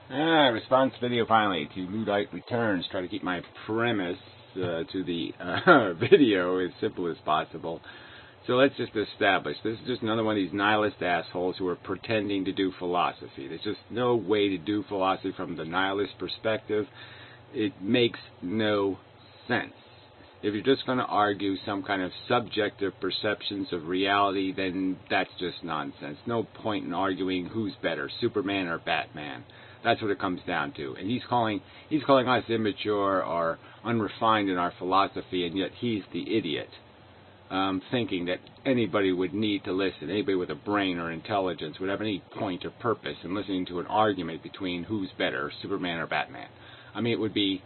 Response video finally to Luddite Returns. Try to keep my premise to the video as simple as possible. So let's just establish, this is just another one of these nihilist assholes who are pretending to do philosophy. There's just no way to do philosophy from the nihilist perspective. It makes no sense. If you're just going to argue some kind of subjective perceptions of reality, then that's just nonsense. No point in arguing who's better, Superman or Batman. That's what it comes down to. And he's calling us immature or unrefined in our philosophy, and yet he's the idiot, thinking that anybody would need to listen, anybody with a brain or intelligence would have any point or purpose in listening to an argument between who's better, Superman or Batman. I mean, it would be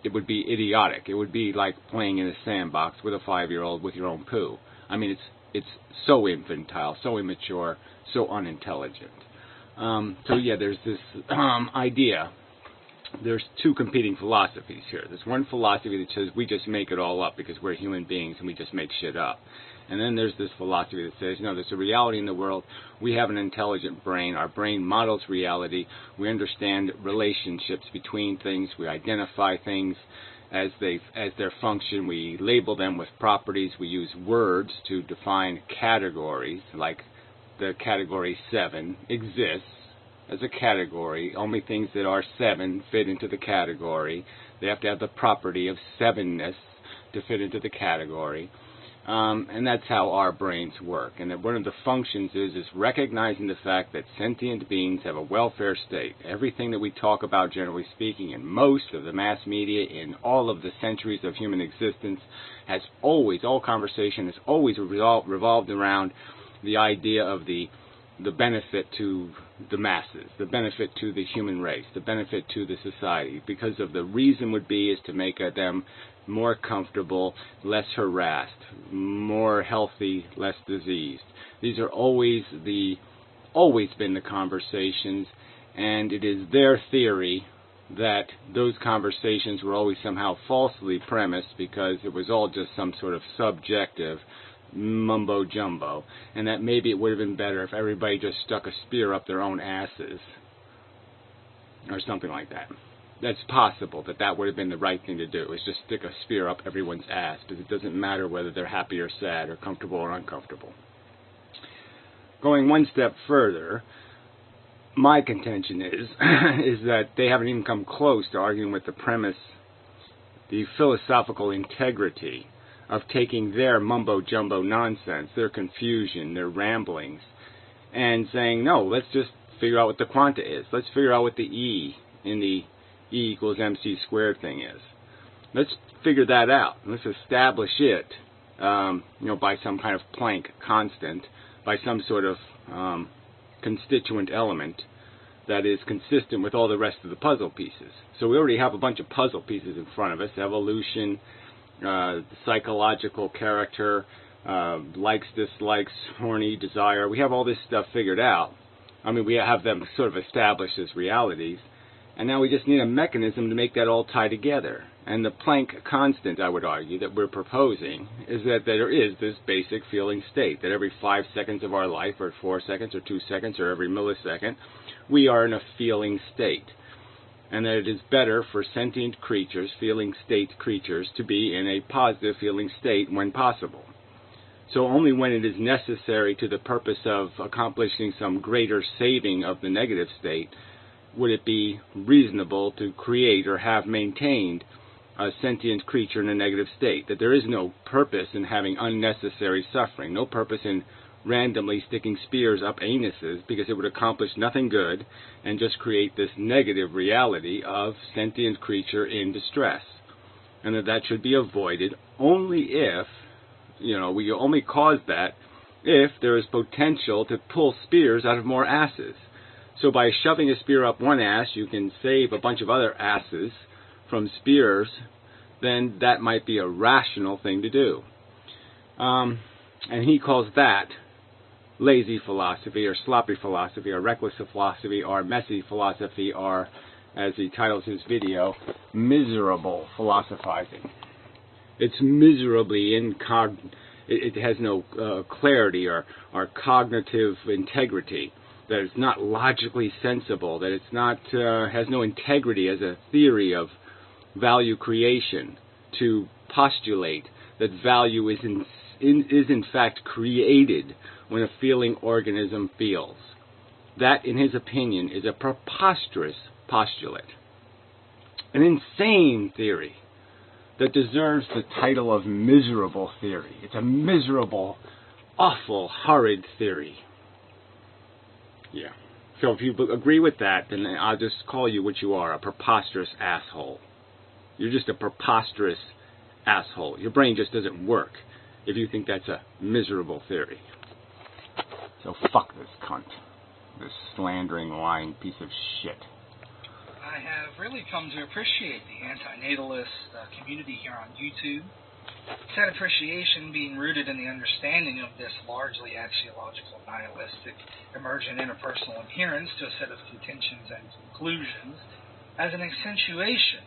idiotic. It would be like playing in a sandbox with a 5-year-old with your own poo. I mean, it's so infantile, so immature, so unintelligent. So yeah, there's this idea. There's two competing philosophies here. There's one philosophy that says we just make it all up because we're human beings and we just make shit up. And then there's this philosophy that says, no, there's a reality in the world. We have an intelligent brain. Our brain models reality. We understand relationships between things. We identify things as their function. We label them with properties. We use words to define categories, like the category 7 exists as a category. Only things that are 7 fit into the category. They have to have the property of 7ness to fit into the category. And that's how our brains work. And that one of the functions is recognizing the fact that sentient beings have a welfare state. Everything that we talk about, generally speaking, in most of the mass media, in all of the centuries of human existence, has always, all conversation has always revolved around the idea of the benefit to the masses, the benefit to the human race, the benefit to the society, because of the reason would be is to make them more comfortable, less harassed, more healthy, less diseased. These are always been the conversations, and it is their theory that those conversations were always somehow falsely premised because it was all just some sort of subjective mumbo jumbo, and that maybe it would have been better if everybody just stuck a spear up their own asses or something like that. That's possible that would have been the right thing to do, is just stick a spear up everyone's ass, because it doesn't matter whether they're happy or sad or comfortable or uncomfortable. Going one step further, my contention is that they haven't even come close to arguing with the premise, the philosophical integrity of taking their mumbo-jumbo nonsense, their confusion, their ramblings, and saying, no, let's just figure out what the quanta is. Let's figure out what the E in the E equals MC squared thing is. Let's figure that out. Let's establish it, by some kind of Planck constant, by some sort of constituent element that is consistent with all the rest of the puzzle pieces. So we already have a bunch of puzzle pieces in front of us: evolution, psychological character, likes, dislikes, horny, desire. We have all this stuff figured out. I mean, we have them sort of established as realities, and now we just need a mechanism to make that all tie together. And the Planck constant, I would argue, that we're proposing is that there is this basic feeling state, that every 5 seconds of our life, or 4 seconds, or 2 seconds, or every millisecond, we are in a feeling state. And that it is better for sentient creatures, feeling state creatures, to be in a positive feeling state when possible. So only when it is necessary to the purpose of accomplishing some greater saving of the negative state would it be reasonable to create or have maintained a sentient creature in a negative state. That there is no purpose in having unnecessary suffering, no purpose in randomly sticking spears up anuses, because it would accomplish nothing good and just create this negative reality of sentient creature in distress. And that should be avoided only if, we only cause that if there is potential to pull spears out of more asses. So by shoving a spear up one ass, you can save a bunch of other asses from spears, then that might be a rational thing to do. And he calls that lazy philosophy, or sloppy philosophy, or reckless philosophy, or messy philosophy, or, as he titles his video, miserable philosophizing. It's miserably it has no clarity or cognitive integrity. that it's not logically sensible, that it's not has no integrity as a theory of value creation, to postulate that value is in fact created when a feeling organism feels. That, in his opinion, is a preposterous postulate, an insane theory that deserves the title of miserable theory. It's a miserable, awful, horrid theory. Yeah. So if you agree with that, then I'll just call you what you are, a preposterous asshole. You're just a preposterous asshole. Your brain just doesn't work if you think that's a miserable theory. So fuck this cunt. This slandering, lying piece of shit. I have really come to appreciate the antinatalist community here on YouTube. Said appreciation being rooted in the understanding of this largely axiological, nihilistic, emergent interpersonal adherence to a set of contentions and conclusions as an accentuation,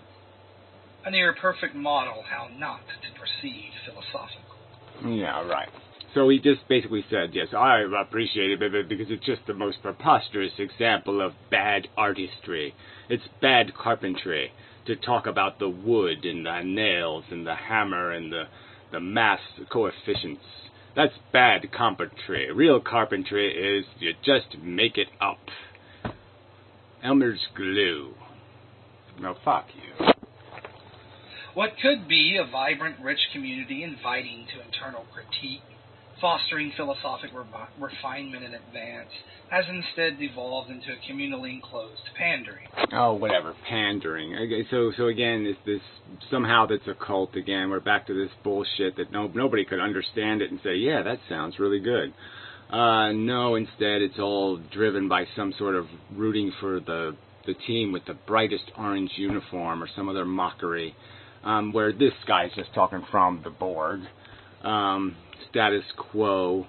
a near-perfect model how not to proceed philosophically. Yeah, right. So he just basically said, yes, I appreciate it because it's just the most preposterous example of bad artistry. It's bad carpentry to talk about the wood and the nails and the hammer and the mass coefficients. That's bad carpentry. Real carpentry is you just make it up. Elmer's glue. No, fuck you. What could be a vibrant, rich community inviting to internal critique, fostering philosophic refinement and advance, has instead devolved into a communally enclosed pandering. Oh, whatever, pandering. Okay, so again, this somehow that's a cult again. We're back to this bullshit that nobody could understand it and say, yeah, that sounds really good. No, instead it's all driven by some sort of rooting for the team with the brightest orange uniform or some other mockery, where this guy's just talking from the board. Status quo,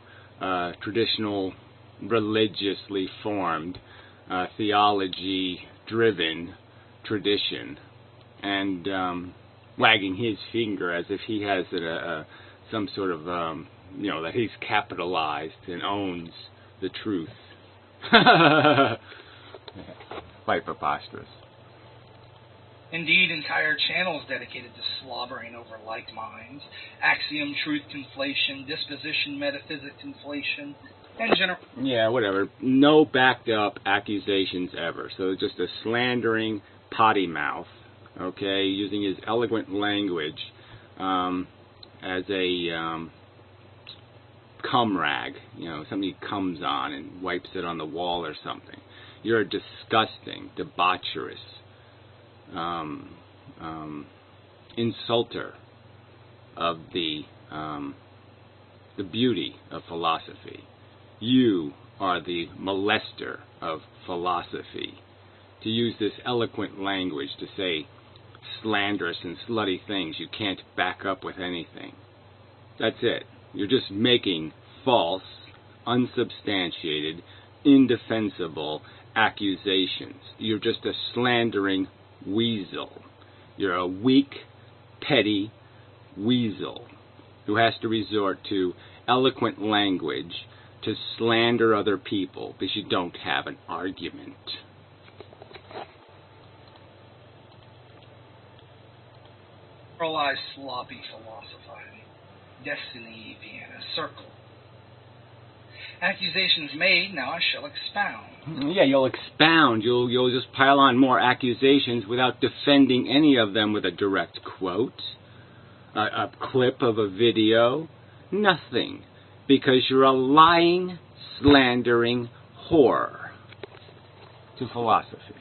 traditional, religiously formed, theology-driven tradition, and wagging his finger as if he has some sort of, that he's capitalized and owns the truth. Quite preposterous. Indeed, entire channels dedicated to slobbering over like minds, axiom truth conflation, disposition metaphysics inflation, and yeah, whatever. No backed up accusations ever. So just a slandering potty mouth, okay, using his eloquent language as a cum rag, something he comes on and wipes it on the wall or something. You're a disgusting, debaucherous, insulter of the beauty of philosophy. You are the molester of philosophy. To use this eloquent language to say slanderous and slutty things you can't back up with anything. That's it. You're just making false, unsubstantiated, indefensible accusations. You're just a slandering weasel. You're a weak, petty weasel who has to resort to eloquent language to slander other people because you don't have an argument. Moralized, sloppy philosophizing, destiny being a circle. Accusations made, now I shall expound. Yeah, you'll expound. You'll just pile on more accusations without defending any of them with a direct quote, a clip of a video, nothing. Because you're a lying, slandering whore to philosophy.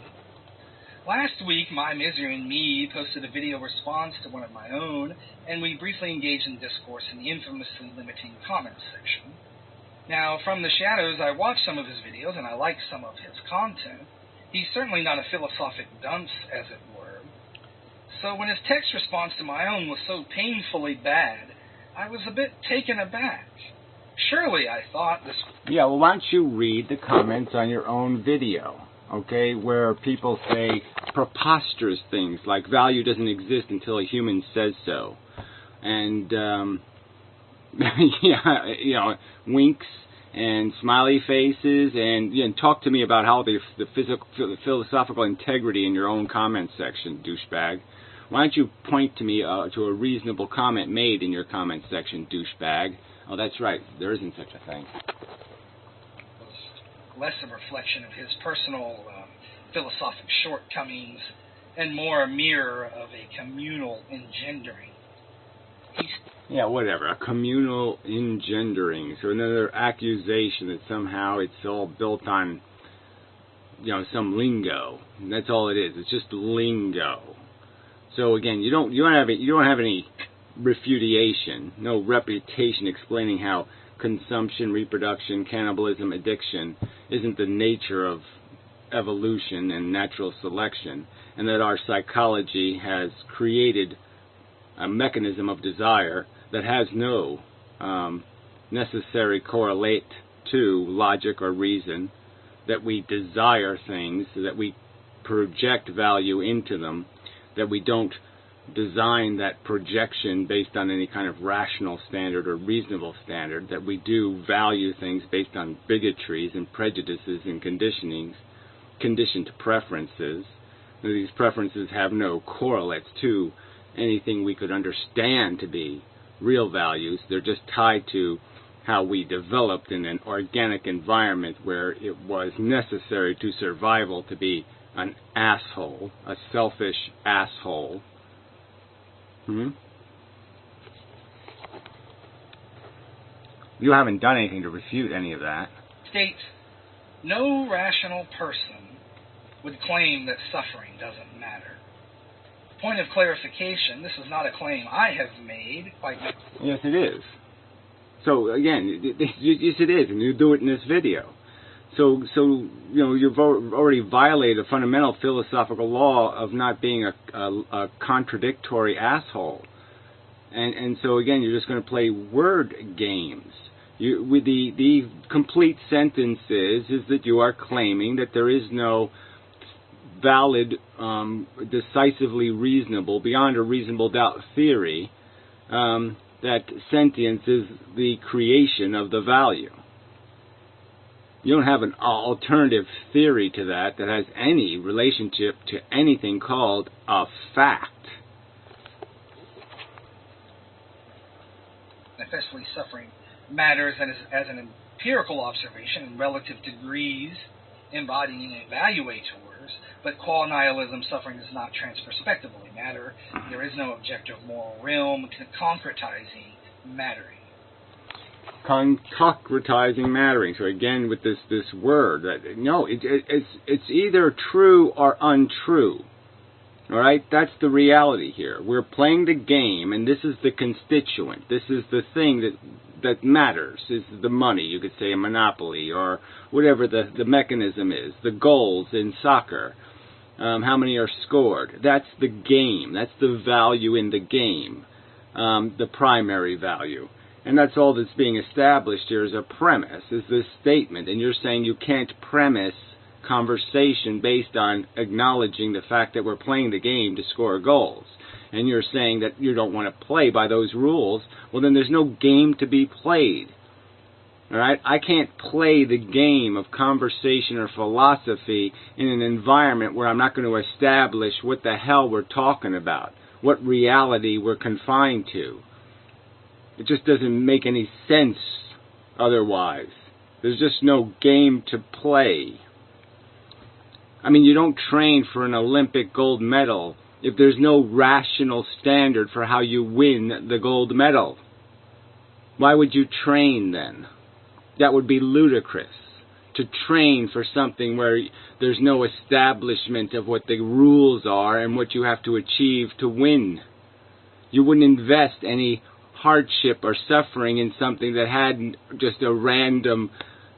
Last week, My Misery and Me posted a video response to one of my own, and we briefly engaged in discourse in the infamously limiting comments section. Now, from the shadows, I watched some of his videos, and I liked some of his content. He's certainly not a philosophic dunce, as it were. So when his text response to my own was so painfully bad, I was a bit taken aback. Surely, I thought, this... Yeah, well, why don't you read the comments on your own video, okay, where people say preposterous things like value doesn't exist until a human says so. And, yeah, winks and smiley faces, and talk to me about how the philosophical integrity in your own comment section, douchebag. Why don't you point to me to a reasonable comment made in your comment section, douchebag? Oh, that's right. There isn't such a thing. Less a reflection of his personal philosophic shortcomings and more a mirror of a communal engendering. Yeah, whatever. A communal engendering. So another accusation that somehow it's all built on, some lingo. And that's all it is. It's just lingo. So again, you don't have any refutation, no reputation explaining how consumption, reproduction, cannibalism, addiction isn't the nature of evolution and natural selection, and that our psychology has created a mechanism of desire that has no necessary correlate to logic or reason, that we desire things, that we project value into them, that we don't design that projection based on any kind of rational standard or reasonable standard, that we do value things based on bigotries and prejudices and conditioned preferences. These preferences have no correlates to anything we could understand to be real values. They're just tied to how we developed in an organic environment where it was necessary to survival to be an asshole, a selfish asshole. You haven't done anything to refute any of that. States, no rational person would claim that suffering doesn't matter. Point of clarification, this is not a claim I have made. Yes, it is. So, again, yes, it is, and you do it in this video. So you've already violated a fundamental philosophical law of not being a contradictory asshole. And so, again, you're just going to play word games. With the complete sentence is that you are claiming that there is no valid, decisively reasonable, beyond a reasonable doubt theory that sentience is the creation of the value. You don't have an alternative theory to that has any relationship to anything called a fact. Especially suffering matters as an empirical observation in relative degrees embodying evaluators, but qua nihilism, suffering does not transperspectively matter. There is no objective moral realm concretizing mattering. Concretizing mattering. So again, with this word, that no, it's either true or untrue. All right, that's the reality here. We're playing the game, and this is the constituent. This is the thing that matters. Is the money? You could say a monopoly or whatever the mechanism is. The goals in soccer. How many are scored? That's the game. That's the value in the game. The primary value. And that's all that's being established here as a premise, is this statement. And you're saying you can't premise conversation based on acknowledging the fact that we're playing the game to score goals. And you're saying that you don't want to play by those rules. Well, then there's no game to be played. All right? I can't play the game of conversation or philosophy in an environment where I'm not going to establish what the hell we're talking about, what reality we're confined to. It just doesn't make any sense otherwise. There's just no game to play. I mean, you don't train for an Olympic gold medal if there's no rational standard for how you win the gold medal. Why would you train then? That would be ludicrous. To train for something where there's no establishment of what the rules are and what you have to achieve to win. You wouldn't invest any hardship or suffering in something that had just a random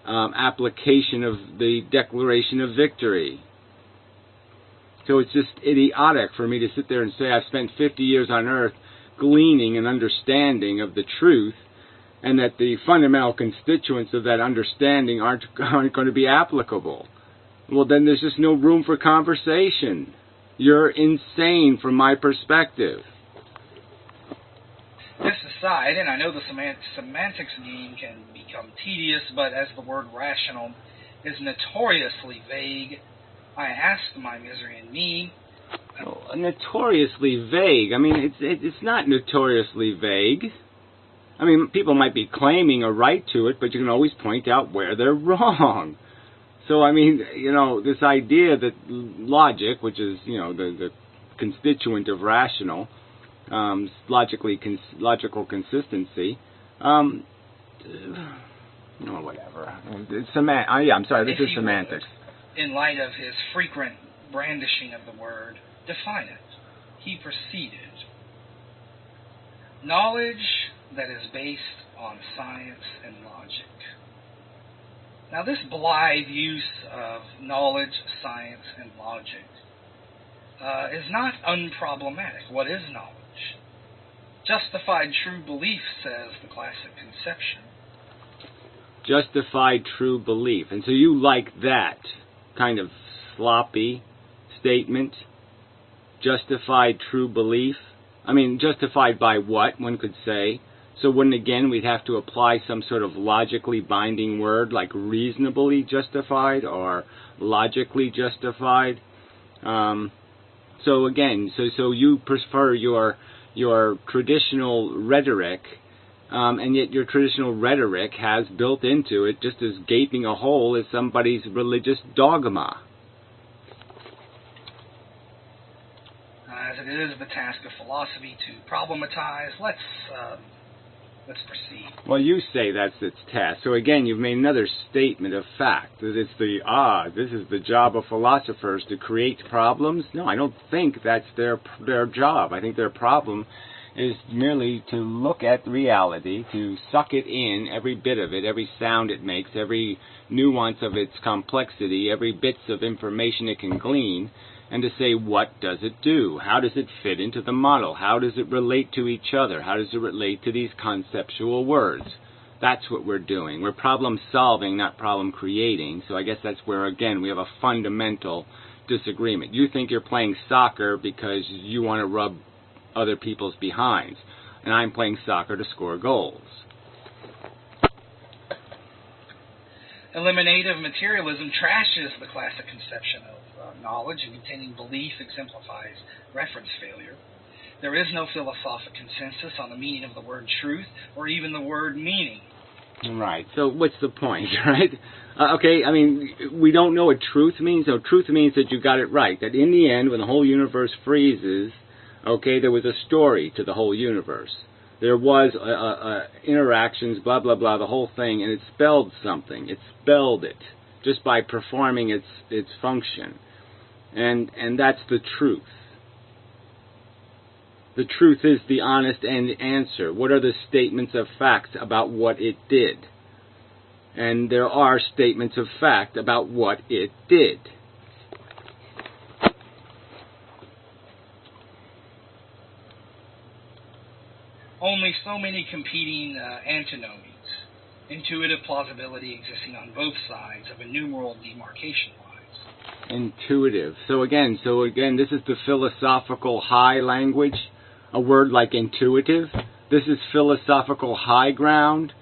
application of the Declaration of Victory. So it's just idiotic for me to sit there and say I've spent 50 years on earth gleaning an understanding of the truth, and that the fundamental constituents of that understanding aren't going to be applicable. Well, then there's just no room for conversation. You're insane from my perspective. This is aside, and I know the semantics game can become tedious, but as the word rational is notoriously vague, I asked my misery and me. Notoriously vague. I mean, it's not notoriously vague. I mean, people might be claiming a right to it, but you can always point out where they're wrong. So, I mean, this idea that logic, which is, the constituent of rational, logical consistency, whatever. I'm sorry, this is semantics. In light of his frequent brandishing of the word, define it. He proceeded. Knowledge that is based on science and logic. Now, this blithe use of knowledge, science, and logic is not unproblematic. What is knowledge? Justified true belief, says the classic conception. Justified true belief. And so you like that kind of sloppy statement? Justified true belief? I mean, justified by what, one could say. So wouldn't, again, we'd have to apply some sort of logically binding word like reasonably justified or logically justified? So again, so you prefer your traditional rhetoric, and yet your traditional rhetoric has built into it just as gaping a hole as somebody's religious dogma. As it is the task of philosophy to problematize, let's proceed. Well, you say that's its task. So again, you've made another statement of fact, that it's this is the job of philosophers to create problems. No, I don't think that's their job. I think their problem is merely to look at reality, to suck it in, every bit of it, every sound it makes, every nuance of its complexity, every bits of information it can glean, and to say, what does it do? How does it fit into the model? How does it relate to each other? How does it relate to these conceptual words? That's what we're doing. We're problem solving, not problem creating. So I guess that's where, again, we have a fundamental disagreement. You think you're playing soccer because you want to rub other people's behinds, and I'm playing soccer to score goals. Eliminative materialism trashes the classic conception of knowledge, and containing belief exemplifies reference failure. There is no philosophic consensus on the meaning of the word truth, or even the word meaning. Right, so what's the point, right? Okay, I mean, we don't know what truth means. No, truth means that you got it right, that in the end, when the whole universe freezes, okay, there was a story to the whole universe. There was interactions, blah, blah, blah, the whole thing, and it spelled something. It spelled it just by performing its function. And that's the truth. The truth is the honest answer. What are the statements of fact about what it did? And there are statements of fact about what it did. Only so many competing antinomies. Intuitive plausibility existing on both sides of a numeral demarcation lines. Intuitive. So again, this is the philosophical high language. A word like intuitive. This is philosophical high ground.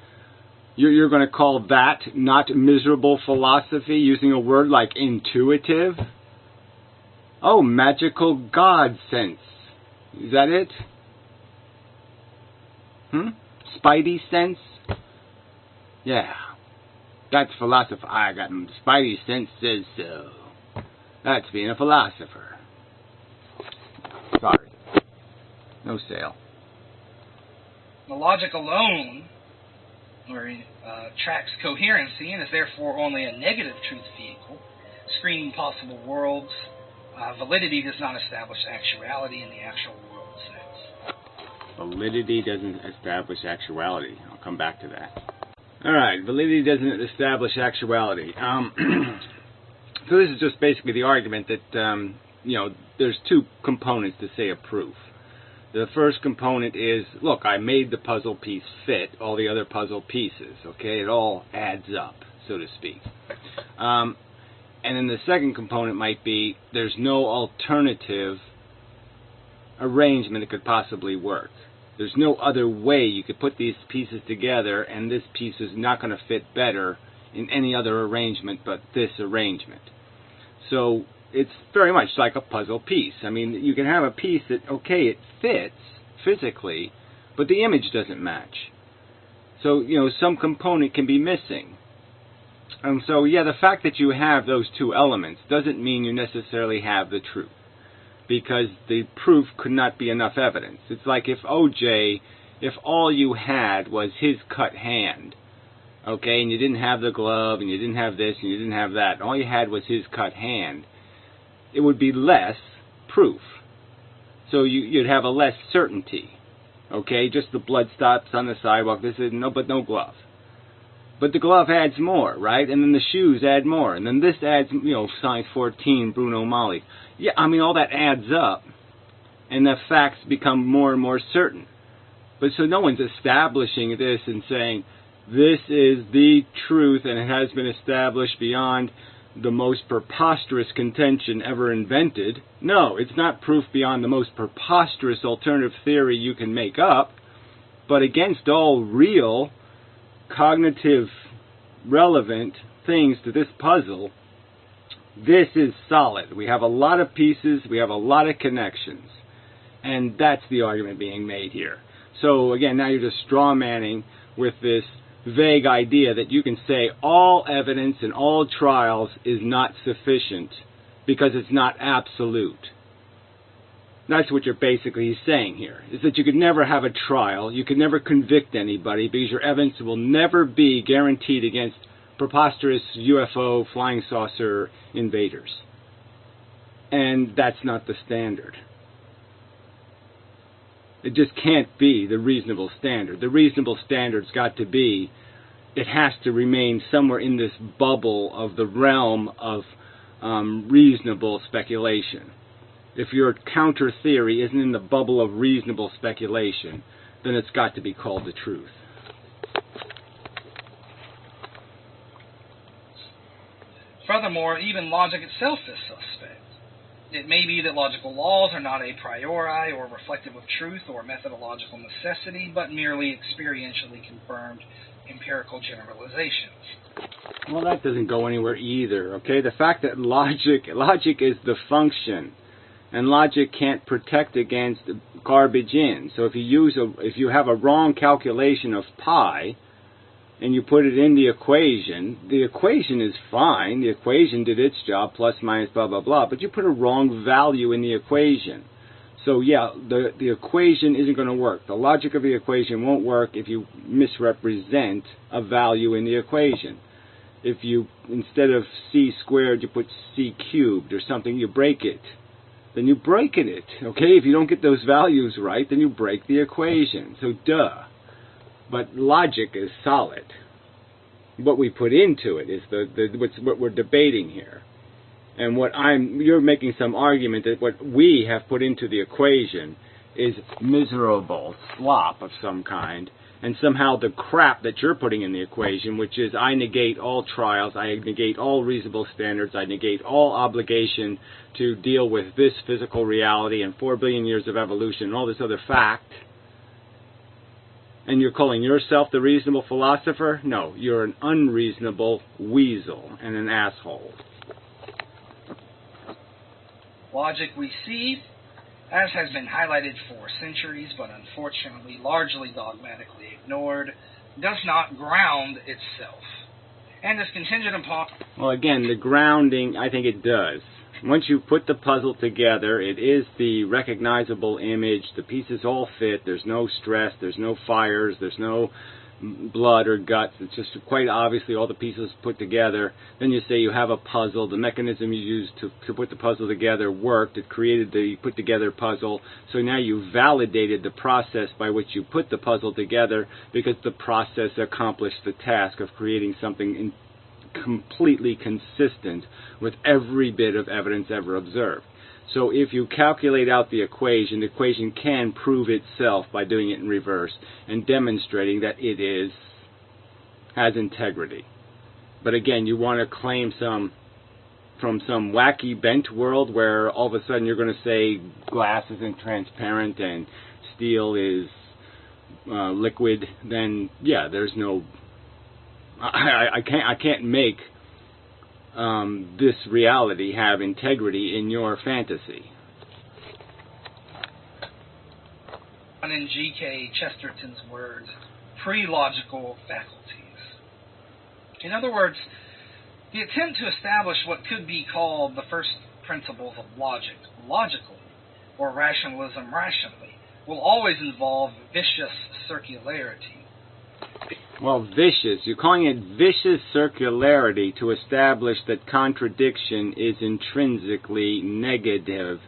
You're going to call that not miserable philosophy using a word like intuitive? Oh, magical God sense. Is that it? Spidey sense? Yeah. That's philosophy. I got Spidey sense says so. That's being a philosopher. Sorry. No sale. The logic alone tracks coherency and is therefore only a negative truth vehicle, screening possible worlds. Validity does not establish actuality in the actual world sense. Validity doesn't establish actuality. I'll come back to that. All right, validity doesn't establish actuality. So this is just basically the argument that, there's two components to, say, a proof. The first component is, look, I made the puzzle piece fit all the other puzzle pieces, okay? It all adds up, so to speak. And then the second component might be, there's no alternative arrangement that could possibly work. There's no other way you could put these pieces together, and this piece is not going to fit better in any other arrangement but this arrangement. So it's very much like a puzzle piece. I mean, you can have a piece that, okay, it fits physically, but the image doesn't match. So, you know, some component can be missing. And so, yeah, the fact that you have those two elements doesn't mean you necessarily have the truth, because the proof could not be enough evidence. It's like if OJ, if all you had was his cut hand, okay, and you didn't have the glove, and you didn't have this, and you didn't have that, and all you had was his cut hand, it would be less proof. So you'd have a less certainty, okay, just the blood stops on the sidewalk, this is no glove. But the glove adds more, right? And then the shoes add more. And then this adds, you know, size 14, Bruno Magli. Yeah, I mean, all that adds up. And the facts become more and more certain. But so no one's establishing this and saying, this is the truth and it has been established beyond the most preposterous contention ever invented. No, it's not proof beyond the most preposterous alternative theory you can make up, but against all real cognitive relevant things to this puzzle, this is solid. We have a lot of pieces, we have a lot of connections, and that's the argument being made here. So again, now you're just straw manning with this vague idea that you can say all evidence in all trials is not sufficient because it's not absolute. That's what you're basically saying here, is that you could never have a trial, you could never convict anybody because your evidence will never be guaranteed against preposterous UFO flying saucer invaders. And that's not the standard. It just can't be the reasonable standard. The reasonable standard's got to be, it has to remain somewhere in this bubble of the realm of reasonable speculation. If your counter theory isn't in the bubble of reasonable speculation, then it's got to be called the truth. Furthermore, even logic itself is suspect. It may be that logical laws are not a priori or reflective of truth or methodological necessity, but merely experientially confirmed empirical generalizations. Well, that doesn't go anywhere either, okay? The fact that logic is the function, and logic can't protect against garbage in. So if you have a wrong calculation of pi, and you put it in the equation is fine. The equation did its job, plus, minus, blah, blah, blah. But you put a wrong value in the equation. So yeah, the equation isn't going to work. The logic of the equation won't work if you misrepresent a value in the equation. If you, instead of c squared, you put c cubed or something, you break it. Then you break it, okay? If you don't get those values right, then you break the equation. So duh. But logic is solid. What we put into it is what we're debating here. And you're making some argument that what we have put into the equation is miserable slop of some kind, and somehow the crap that you're putting in the equation, which is I negate all trials, I negate all reasonable standards, I negate all obligation to deal with this physical reality and 4 billion years of evolution and all this other fact, and you're calling yourself the reasonable philosopher? No, you're an unreasonable weasel and an asshole. Logic we see, as has been highlighted for centuries but unfortunately largely dogmatically ignored, does not ground itself, and is contingent upon... Well, again, the grounding, I think it does. Once you put the puzzle together, it is the recognizable image, the pieces all fit, there's no stress, there's no fires, there's no blood or guts, it's just quite obviously all the pieces put together. Then you say you have a puzzle, the mechanism you used to put the puzzle together worked, it created the put together puzzle, so now you validated the process by which you put the puzzle together because the process accomplished the task of creating something completely consistent with every bit of evidence ever observed. So if you calculate out the equation can prove itself by doing it in reverse and demonstrating that it has integrity. But again, you want to claim from some wacky bent world where all of a sudden you're going to say glass isn't transparent and steel is liquid, then yeah, there's no. I can't make this reality have integrity in your fantasy. And in G.K. Chesterton's words, pre-logical faculties. In other words, the attempt to establish what could be called the first principles of logic logically, or rationalism rationally, will always involve vicious circularity. Well, vicious. You're calling it vicious circularity to establish that contradiction is intrinsically negative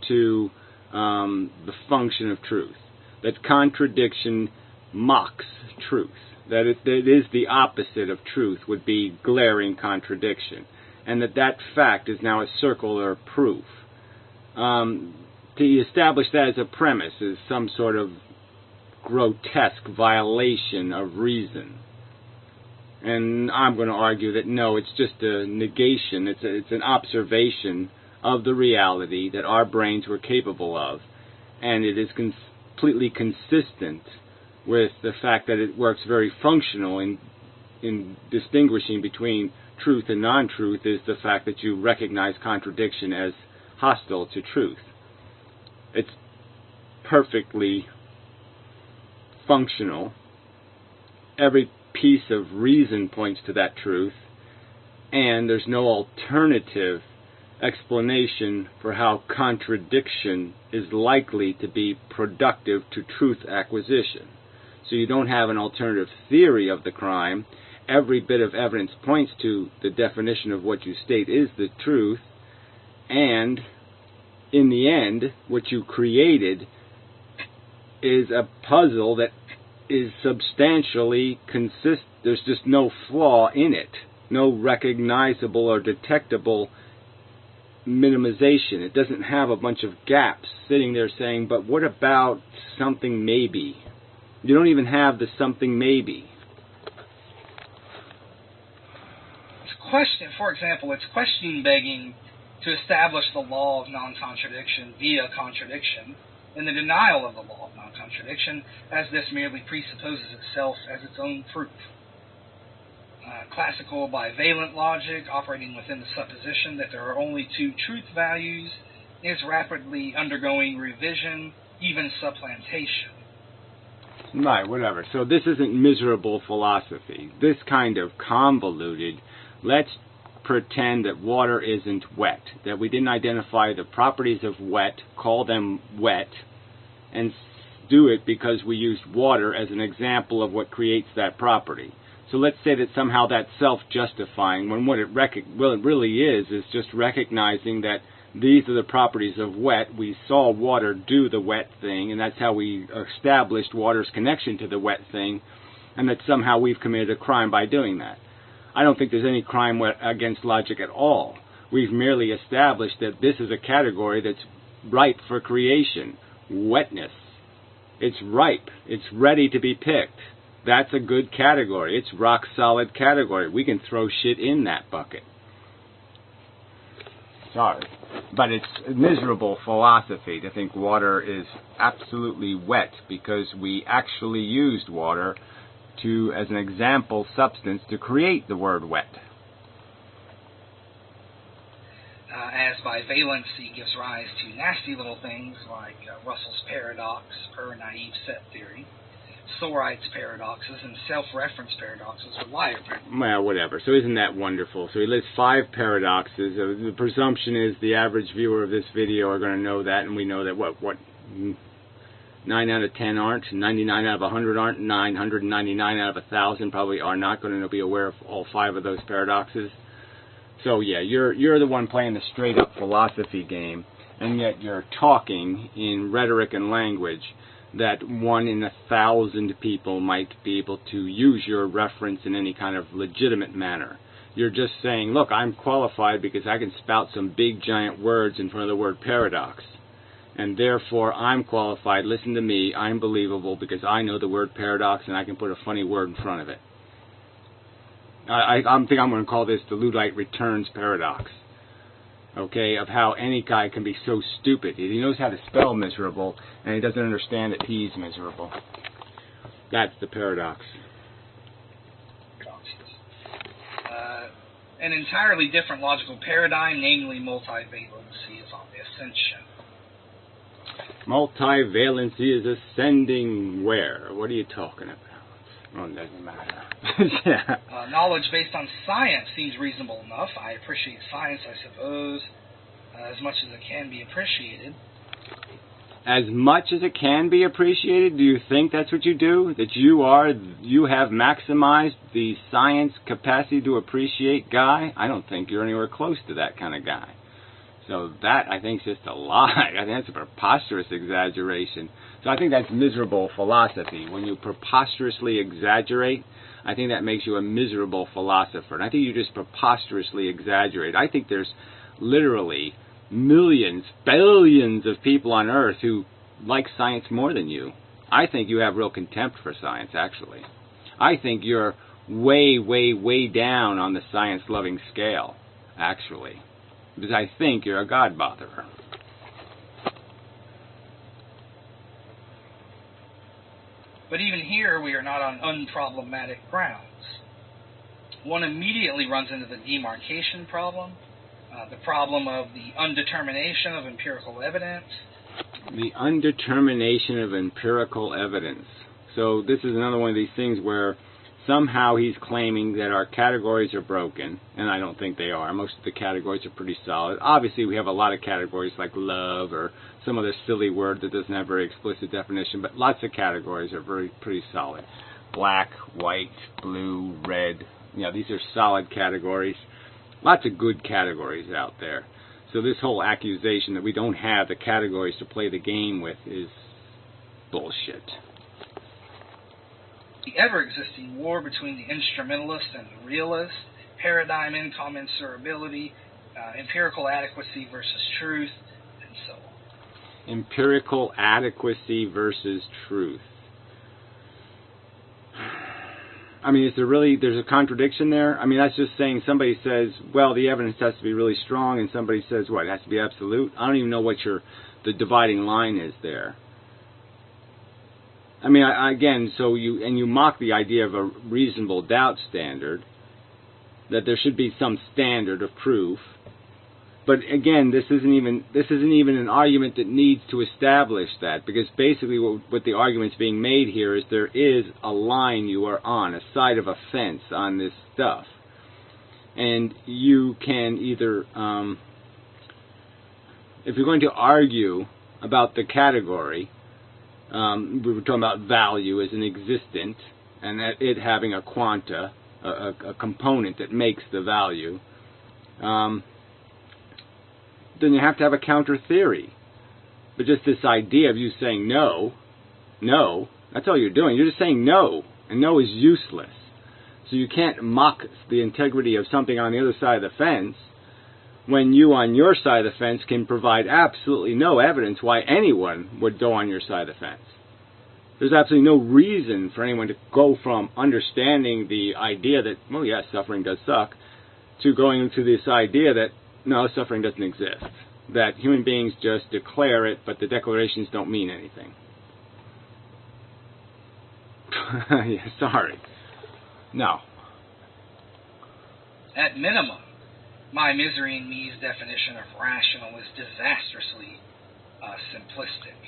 to the function of truth. That contradiction mocks truth. That it is the opposite of truth would be glaring contradiction. And that fact is now a circular proof. To establish that as a premise is some sort of grotesque violation of reason. And I'm going to argue that no, it's just a negation. It's an observation of the reality that our brains were capable of, and it is completely consistent with the fact that it works very functional in distinguishing between truth and non-truth is the fact that you recognize contradiction as hostile to truth. It's perfectly functional. Every piece of reason points to that truth, and there's no alternative explanation for how contradiction is likely to be productive to truth acquisition. So you don't have an alternative theory of the crime. Every bit of evidence points to the definition of what you state is the truth, and in the end, what you created is a puzzle that is substantially consistent. There's just no flaw in it, no recognizable or detectable minimization. It doesn't have a bunch of gaps sitting there saying, but what about something maybe? You don't even have the something maybe. For example, it's question begging to establish the law of non-contradiction via contradiction, and the denial of the law of non-contradiction, as this merely presupposes itself as its own proof. Classical bivalent logic, operating within the supposition that there are only two truth values, is rapidly undergoing revision, even supplantation. Right, whatever. So this isn't miserable philosophy. This kind of convoluted, let's pretend that water isn't wet, that we didn't identify the properties of wet, call them wet, and do it because we used water as an example of what creates that property. So let's say that somehow that's self-justifying, when what it really is just recognizing that these are the properties of wet. We saw water do the wet thing, and that's how we established water's connection to the wet thing, and that somehow we've committed a crime by doing that. I don't think there's any crime against logic at all. We've merely established that this is a category that's ripe for creation. Wetness. It's ripe. It's ready to be picked. That's a good category. It's rock solid category. We can throw shit in that bucket. Sorry. But it's miserable philosophy to think water is absolutely wet because we actually used water as an example substance to create the word wet. As bivalency gives rise to nasty little things like Russell's paradox, per naive set theory, Thorite's paradoxes, and self-reference paradoxes or liar paradoxes. Well, whatever. So isn't that wonderful? So he lists 5 paradoxes. The presumption is the average viewer of this video are going to know that, and we know that what 9 out of 10 aren't, 99 out of 100 aren't, 999 out of 1,000 probably are not going to be aware of all 5 of those paradoxes. So yeah, you're the one playing the straight-up philosophy game, and yet you're talking in rhetoric and language that 1 in 1,000 people might be able to use your reference in any kind of legitimate manner. You're just saying, look, I'm qualified because I can spout some big giant words in front of the word paradox. And therefore, I'm qualified. Listen to me. I'm believable because I know the word paradox and I can put a funny word in front of it. I think I'm going to call this the Luddite returns paradox. Okay, of how any guy can be so stupid. He knows how to spell miserable, and he doesn't understand that he's miserable. That's the paradox. An entirely different logical paradigm, namely multivalency, is on the ascension. Multivalency is ascending where? What are you talking about? Oh, it doesn't matter. Yeah. Knowledge based on science seems reasonable enough. I appreciate science, I suppose, as much as it can be appreciated. As much as it can be appreciated? Do you think that's what you do? That you have maximized the science capacity to appreciate guy? I don't think you're anywhere close to that kind of guy. So that, I think, is just a lie. I think that's a preposterous exaggeration. So I think that's miserable philosophy. When you preposterously exaggerate, I think that makes you a miserable philosopher. And I think you just preposterously exaggerate. I think there's literally millions, billions of people on Earth who like science more than you. I think you have real contempt for science, actually. I think you're way, way, way down on the science-loving scale, actually. Because I think you're a God-botherer. But even here, we are not on unproblematic grounds. One immediately runs into the demarcation problem, the problem of the undetermination of empirical evidence. The undetermination of empirical evidence. So this is another one of these things where somehow he's claiming that our categories are broken, and I don't think they are. Most of the categories are pretty solid. Obviously, we have a lot of categories like love or some other silly word that doesn't have very explicit definition, but lots of categories are pretty solid. Black, white, blue, red. These are solid categories. Lots of good categories out there. So this whole accusation that we don't have the categories to play the game with is bullshit. The ever-existing war between the instrumentalist and the realist, paradigm incommensurability, empirical adequacy versus truth, and so on. Empirical adequacy versus truth. I mean, there's a contradiction there? I mean, that's just saying somebody says, well, the evidence has to be really strong, and somebody says, what, it has to be absolute? I don't even know what the dividing line is there. I mean, again, you mock the idea of a reasonable doubt standard, that there should be some standard of proof. But again, this isn't even an argument that needs to establish that, because basically what the argument's being made here is there is a line you are on, a side of a fence on this stuff. And you can either, if you're going to argue about the category, we were talking about value as an existent, and that it having a quanta, a component that makes the value, then you have to have a counter theory. But just this idea of you saying no, that's all you're doing. You're just saying no, and no is useless. So you can't mock the integrity of something on the other side of the fence when you on your side of the fence can provide absolutely no evidence why anyone would go on your side of the fence. There's absolutely no reason for anyone to go from understanding the idea that, well, yes, suffering does suck, to going into this idea that, no, suffering doesn't exist. That human beings just declare it, but the declarations don't mean anything. Yeah, sorry. No. At minimum, my misery and me's definition of rational is disastrously simplistic.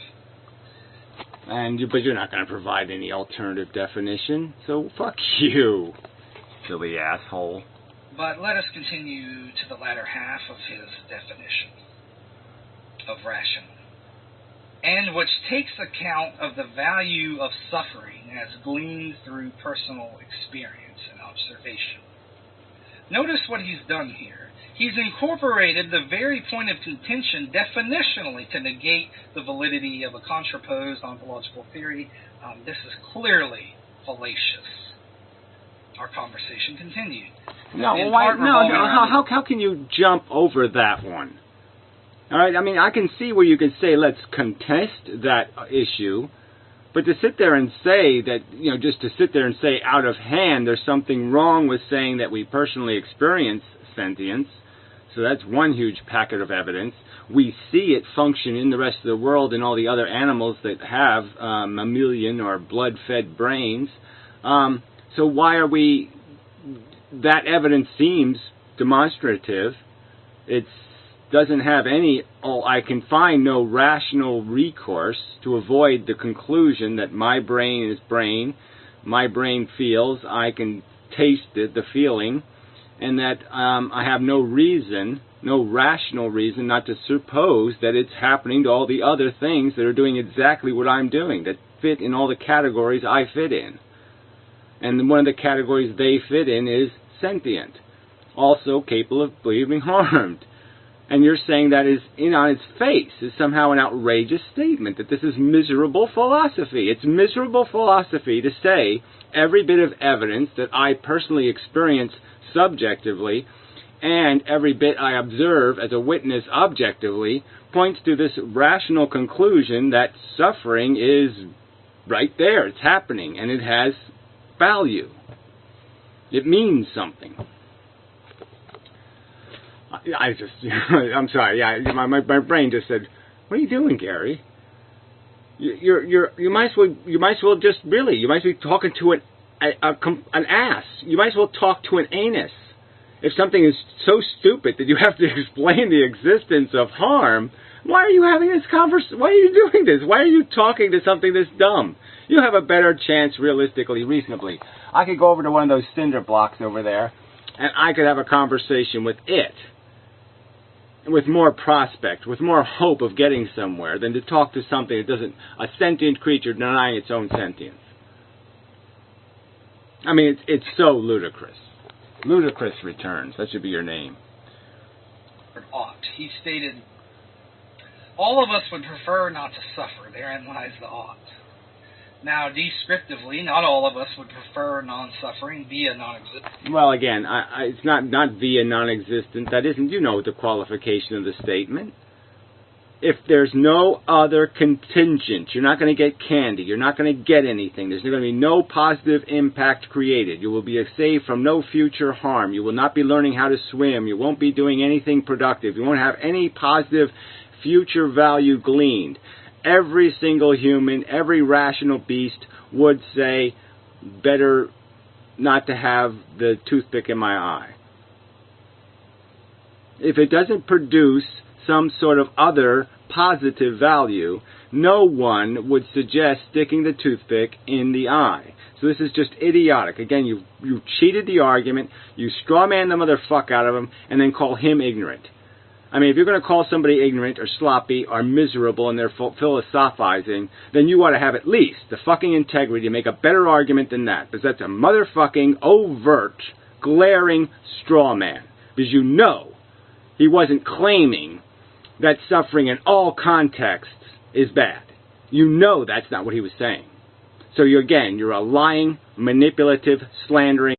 But you're not going to provide any alternative definition, so fuck you, silly asshole. But let us continue to the latter half of his definition of rational, and which takes account of the value of suffering as gleaned through personal experience and observation. Notice what he's done here. He's incorporated the very point of contention definitionally to negate the validity of a contraposed ontological theory. This is clearly fallacious. Our conversation continued. How can you jump over that one? All right, I mean, I can see where you can say, let's contest that issue, but to sit there and say that, just to sit there and say out of hand there's something wrong with saying that we personally experience sentience, So that's one huge packet of evidence. We see it function in the rest of the world and all the other animals that have mammalian or blood-fed brains. So why are we... That evidence seems demonstrative. It doesn't have any... I can find no rational recourse to avoid the conclusion that my brain is brain, my brain feels, I can taste it, the feeling, and that I have no reason, no rational reason not to suppose that it's happening to all the other things that are doing exactly what I'm doing, that fit in all the categories I fit in. And one of the categories they fit in is sentient, also capable of being harmed. And you're saying that is on its face is somehow an outrageous statement, that this is miserable philosophy. It's miserable philosophy to say every bit of evidence that I personally experience subjectively and every bit I observe as a witness objectively points to this rational conclusion that suffering is right there, it's happening, and it has value. It means something. I'm sorry. Yeah, my brain just said, "What are you doing, Gary? You might as well be talking to an ass. You might as well talk to an anus. If something is so stupid that you have to explain the existence of harm, why are you having this conversation? Why are you doing this? Why are you talking to something this dumb? You have a better chance, reasonably. I could go over to one of those cinder blocks over there, and I could have a conversation with it, with more prospect, with more hope of getting somewhere, than to talk to something that doesn't, a sentient creature denying its own sentience. I mean, it's so ludicrous. Ludicrous Returns, that should be your name. Ought. He stated, all of us would prefer not to suffer. Therein lies the ought. Now, descriptively, not all of us would prefer non-suffering via non-existence. Well, again, it's not via non-existent. That isn't, the qualification of the statement. If there's no other contingent, you're not going to get candy. You're not going to get anything. There's going to be no positive impact created. You will be saved from no future harm. You will not be learning how to swim. You won't be doing anything productive. You won't have any positive future value gleaned. Every single human, every rational beast would say, better not to have the toothpick in my eye. If it doesn't produce some sort of other positive value, no one would suggest sticking the toothpick in the eye. So this is just idiotic. Again, you cheated the argument, you strawman the motherfuck out of him, and then call him ignorant. I mean, if you're going to call somebody ignorant or sloppy or miserable in their philosophizing, then you ought to have at least the fucking integrity to make a better argument than that. Because that's a motherfucking overt, glaring straw man. Because he wasn't claiming that suffering in all contexts is bad. That's not what he was saying. So you're a lying, manipulative, slandering